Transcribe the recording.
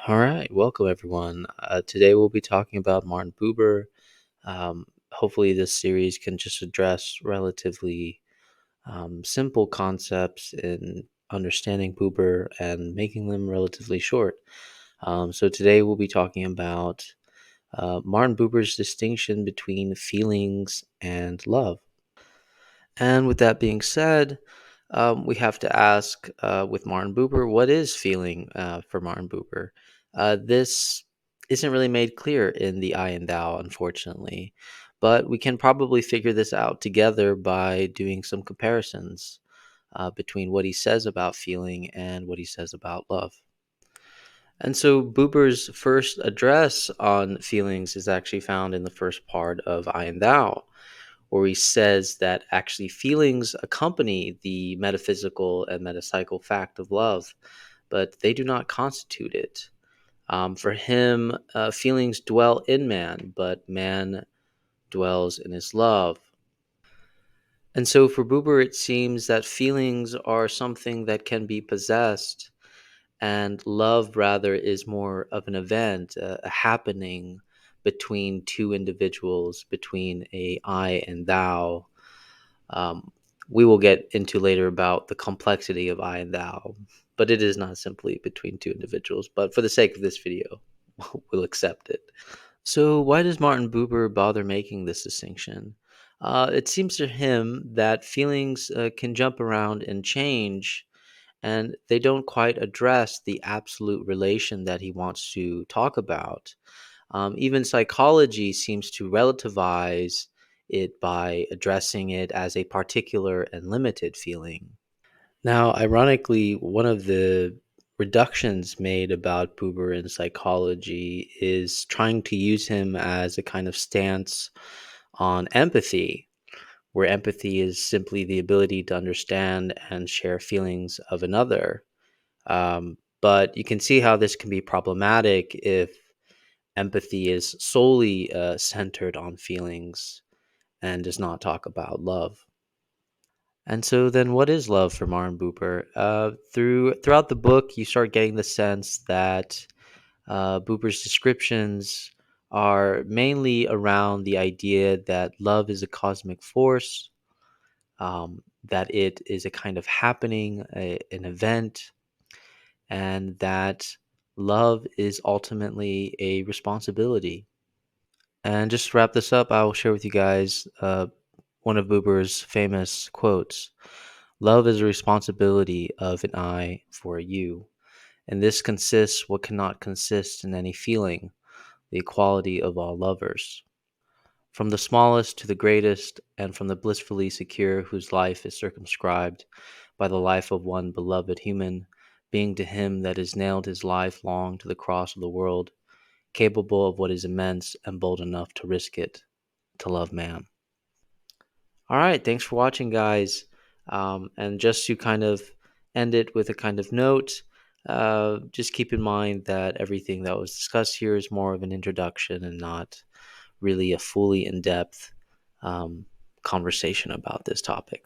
All right, welcome everyone. Today we'll be talking about Martin Buber. Hopefully, this series can just address relatively simple concepts in understanding Buber and making them relatively short. So, today we'll be talking about Martin Buber's distinction between feelings and love. And with that being said, we have to ask with Martin Buber, what is feeling for Martin Buber? This isn't really made clear in the I and Thou, unfortunately, but we can probably figure this out together by doing some comparisons between what he says about feeling and what he says about love. And so Buber's first address on feelings is actually found in the first part of I and Thou, where he says that actually feelings accompany the metaphysical and metapsychal fact of love, but they do not constitute it. For him, feelings dwell in man, but man dwells in his love. And so for Buber, it seems that feelings are something that can be possessed, and love rather is more of an event, a happening between two individuals, between a I and thou. Um, we will get into later about the complexity of I and thou, but it is not simply between two individuals. But for the sake of this video, we'll accept it. So, why does Martin Buber bother making this distinction? It seems to him that feelings can jump around and change, and they don't quite address the absolute relation that he wants to talk about. Even psychology seems to relativize it by addressing it as a particular and limited feeling. Now, ironically, one of the reductions made about Buber in psychology is trying to use him as a kind of stance on empathy, where empathy is simply the ability to understand and share feelings of another. But you can see how this can be problematic if empathy is solely centered on feelings and does not talk about love. And so then what is love for Martin Buber? Throughout the book, you start getting the sense that Buber's descriptions are mainly around the idea that love is a cosmic force, that it is a kind of happening, an event, and that love is ultimately a responsibility. And just to wrap this up, I will share with you guys one of Buber's famous quotes. Love is a responsibility of an I for a you, and this consists what cannot consist in any feeling, the equality of all lovers. From the smallest to the greatest, and from the blissfully secure whose life is circumscribed by the life of one beloved human, being to him that has nailed his life long to the cross of the world, capable of what is immense and bold enough to risk it, to love man. All right, thanks for watching, guys. And just to kind of end it with a kind of note, just keep in mind that everything that was discussed here is more of an introduction and not really a fully in depth conversation about this topic.